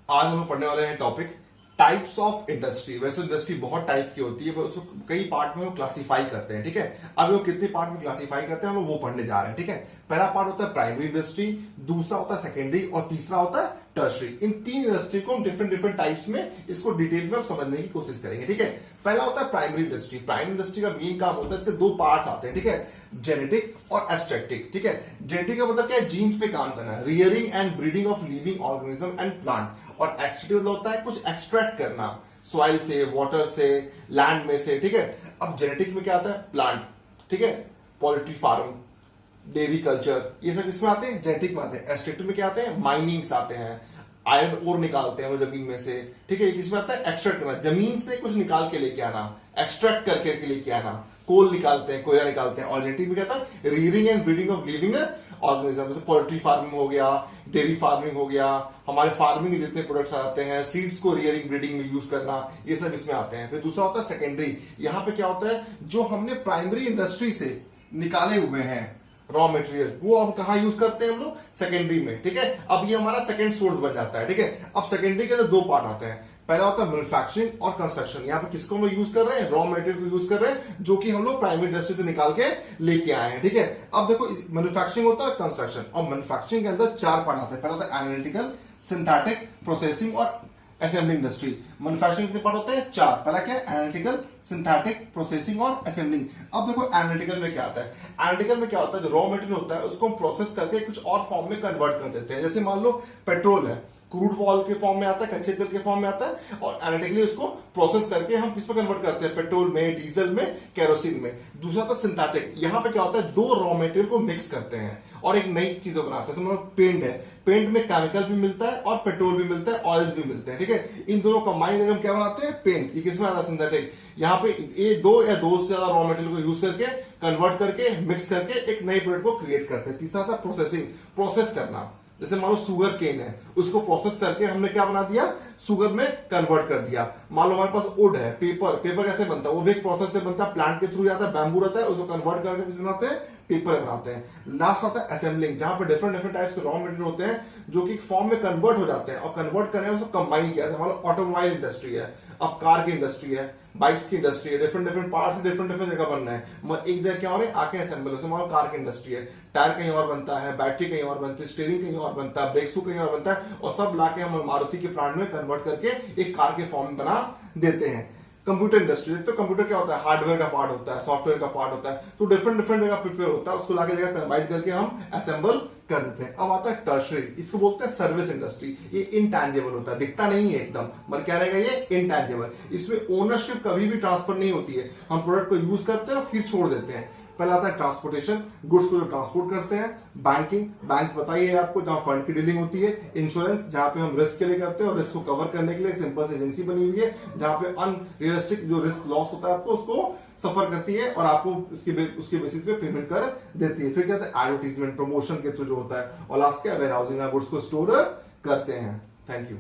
आज हम लोग पढ़ने वाले हैं टॉपिक टाइप्स ऑफ इंडस्ट्री। वैसे इंडस्ट्री बहुत टाइप की होती है, पर उसको कई पार्ट में वो क्लासिफाई करते हैं। ठीक है, अब वो कितने पार्ट में क्लासिफाई करते हैं हम लोग वो पढ़ने जा रहे हैं। ठीक है, पहला पार्ट होता है प्राइमरी इंडस्ट्री, दूसरा होता है सेकेंडरी और तीसरा होता है टर्शरी। इन तीन इंडस्ट्री को हम डिफरेंट डिफरेंट टाइप्स में इसको डिटेल में समझने की कोशिश करेंगे। ठीक है, पहला होता है प्राइमरी इंडस्ट्री। प्राइमरी इंडस्ट्री का मेन काम होता है, इसके दो पार्ट्स आते हैं। ठीक है, जेनेटिक और एक्सट्रैक्टिव। ठीक है, जेनेटिक का मतलब क्या है, जीन्स पे काम करना, rearing and breeding of living organism and plant. और एक्सट्रैक्टिव मतलब होता है कुछ एक्सट्रैक्ट करना सॉइल से, वाटर से, लैंड में से। ठीक है, अब जेनेटिक में क्या आता है, प्लांट, ठीक है, पोल्ट्री फार्म, डेयरी कल्चर, ये सब इसमें आते हैं, जेनेटिक में आते हैं। एक्सट्रैक्टिव में क्या आते हैं, माइनिंग्स आते हैं, आयरन ओर निकालते हैं वो जमीन में से। ठीक है, किसमें आता है, एक्सट्रैक्ट करना, जमीन से कुछ निकाल के लेके आना, एक्सट्रैक्ट करके लेके आना, कोल निकालते हैं, कोयला निकालते हैं। और जेनेटिक में क्या था, rearing and breeding of living organism, जैसे पोल्ट्री फार्मिंग हो गया, डेयरी फार्मिंग हो गया, हमारे फार्मिंग के जितने प्रोडक्ट्स आते हैं, सीड्स को रियरिंग ब्रीडिंग में यूज करना, ये सब इसमें आते हैं। फिर दूसरा होता है सेकेंडरी। यहाँ पे क्या होता है, जो हमने प्राइमरी इंडस्ट्री से निकाले हुए हैं रॉ मटेरियल, वो अब कहां यूज करते हैं हम लोग, सेकेंडरी में। ठीक है, अब ये हमारा सेकेंड सोर्स बन जाता है। ठीक है, अब सेकेंडरी के दो पार्ट आते हैं, पहला होता है मैन्युफैक्चरिंग और कंस्ट्रक्शन। यहाँ पे किसको हम लोग यूज कर रहे हैं, रॉ मटेरियल को यूज कर रहे हैं, जो कि हम लोग प्राइमरी इंडस्ट्री से निकाल के लेके आए हैं। ठीक है, अब देखो मैन्युफैक्चरिंग होता है, कंस्ट्रक्शन, और मैन्युफैक्चरिंग के अंदर चार पार्ट आते हैं। पहला होता है एनालिटिकल, सिंथेटिक, प्रोसेसिंग और असेंबलिंग इंडस्ट्री। मैन्युफैक्चरिंग कितने पार्ट होते हैं, चार। पहला क्या है, एनालिटिकल, सिंथेटिक, प्रोसेसिंग और असेंबलिंग। अब देखो एनालिटिकल में क्या आता है, एनालिटिकल में क्या होता है, जो रॉ मटेरियल होता है उसको हम प्रोसेस करके कुछ और फॉर्म में कन्वर्ट कर देते हैं। जैसे मान लो पेट्रोल है, क्रूड ऑयल के फॉर्म में आता है, कच्चे तेल के फॉर्म में आता है, और एनालिटिकली उसको प्रोसेस करके हम किस पर कन्वर्ट करते हैं, पेट्रोल में, डीजल में, केरोसिन में। दूसरा था सिंथेटिक, यहाँ पे क्या होता है, दो रॉ मटेरियल को मिक्स करते हैं और एक नई चीज बनाते हैं। जैसे पेंट है, पेंट में केमिकल भी मिलता है और पेट्रोल भी मिलता है, ऑयल्स भी मिलते हैं। ठीक है, इन दोनों कंबाइन करके हम क्या बनाते हैं, पेंट। ये किसमें आता है, सिंथेटिक। यहाँ पे ये दो या दो से ज्यादा रॉ मटेरियल को यूज करके कन्वर्ट करके मिक्स करके एक नई प्रोडक्ट को क्रिएट करते हैं। तीसरा था प्रोसेसिंग, प्रोसेस करना। जैसे मान लो शुगर केन है, उसको प्रोसेस करके हमने क्या बना दिया, शुगर में कन्वर्ट कर दिया। मान लो हमारे पास वुड है, पेपर, पेपर कैसे बनता है, वो भी एक प्रोसेस से बनता है, प्लांट के थ्रू जाता है, बैम्बू रहता है, उसको कन्वर्ट करके बनाते हैं, पेपर बनाते हैं। लास्ट आता है असेंबलिंग, जहां पे डिफरेंट डिफरेंट टाइप्स के रॉ मटेरियल होते हैं जो कि फॉर्म में कन्वर्ट हो जाते हैं, और कन्वर्ट करने उसको कंबाइन किया जाता है। मान लो ऑटोमोबाइल इंडस्ट्री है, अब कार की इंडस्ट्री है, बाइक्स की इंडस्ट्री है, different different parts different different जगह बनना है, एक जगह क्या हो रहा है, आके असेंबल। मान लो कार की इंडस्ट्री है, टायर कहीं और बनता है, बैटरी कहीं और बनती है, स्टीयरिंग कहीं और बनता है, ब्रेक शू कहीं और बनता है, और सब लाके हम मारुति के प्लांट में कन्वर्ट करके एक कार के फॉर्म में बना देते हैं। कंप्यूटर इंडस्ट्री, तो कंप्यूटर क्या होता है, हार्डवेयर का पार्ट होता है, सॉफ्टवेयर का पार्ट होता है, तो डिफरेंट डिफरेंट जगह प्रिपेयर होता है, उसको लाके जगह कंबाइन करके हम असेंबल कर देते हैं। अब आता है टर्शरी, इसको बोलते हैं सर्विस इंडस्ट्री। ये इनटैंजिबल होता है, दिखता नहीं है एकदम, मगर क्या रहेगा, ये इनटैंजिबल। इसमें ओनरशिप कभी भी ट्रांसफर नहीं होती है, हम प्रोडक्ट को यूज करते हैं और फिर छोड़ देते हैं। पहला आता है ट्रांसपोर्टेशन, गुड्स को जो ट्रांसपोर्ट करते हैं। बैंकिंग, बैंक्स बताइए आपको, जहां फंड की डीलिंग होती है। इंश्योरेंस, जहां पे हम रिस्क के लिए करते हैं और रिस्क को कवर करने के लिए सिंपल सी एजेंसी बनी हुई है, जहां पे अनरियलिस्टिक जो रिस्क लॉस होता है आपको उसको सफर करती है और आपको उसके बेसिस पे पेमेंट कर देती है। फिर क्या होता है, एडवर्टीजमेंट, प्रमोशन के थ्रू जो होता है। और लास्ट क्या, वेयर हाउसिंग, गुड्स को स्टोर करते हैं। Thank you.